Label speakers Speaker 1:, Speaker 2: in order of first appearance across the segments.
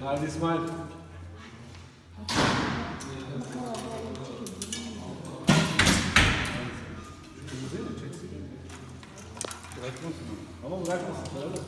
Speaker 1: Hadi İsmail. Bırakmasın ama bırakmasın. Öyle.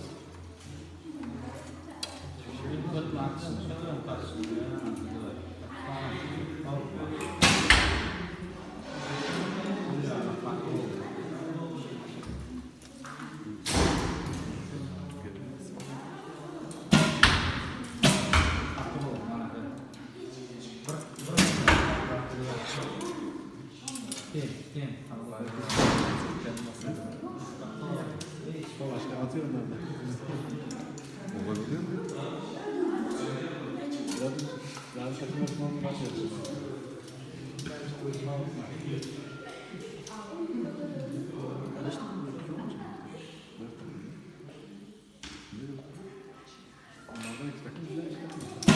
Speaker 1: Başka atıyorum ben de.
Speaker 2: Olabilir mi?
Speaker 1: Yarın takım yapmamı başlayalım.
Speaker 2: Onlardan iki takım güzel çıkartıyor.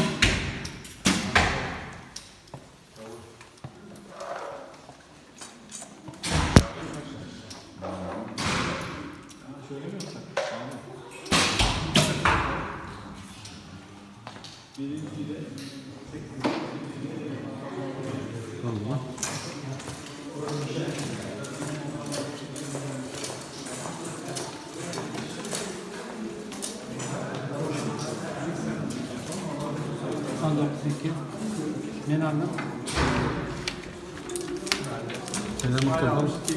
Speaker 1: Şöyle mi yapsak? Birinciyle
Speaker 2: Tamam.
Speaker 3: Ne anlam?
Speaker 2: Senem toplam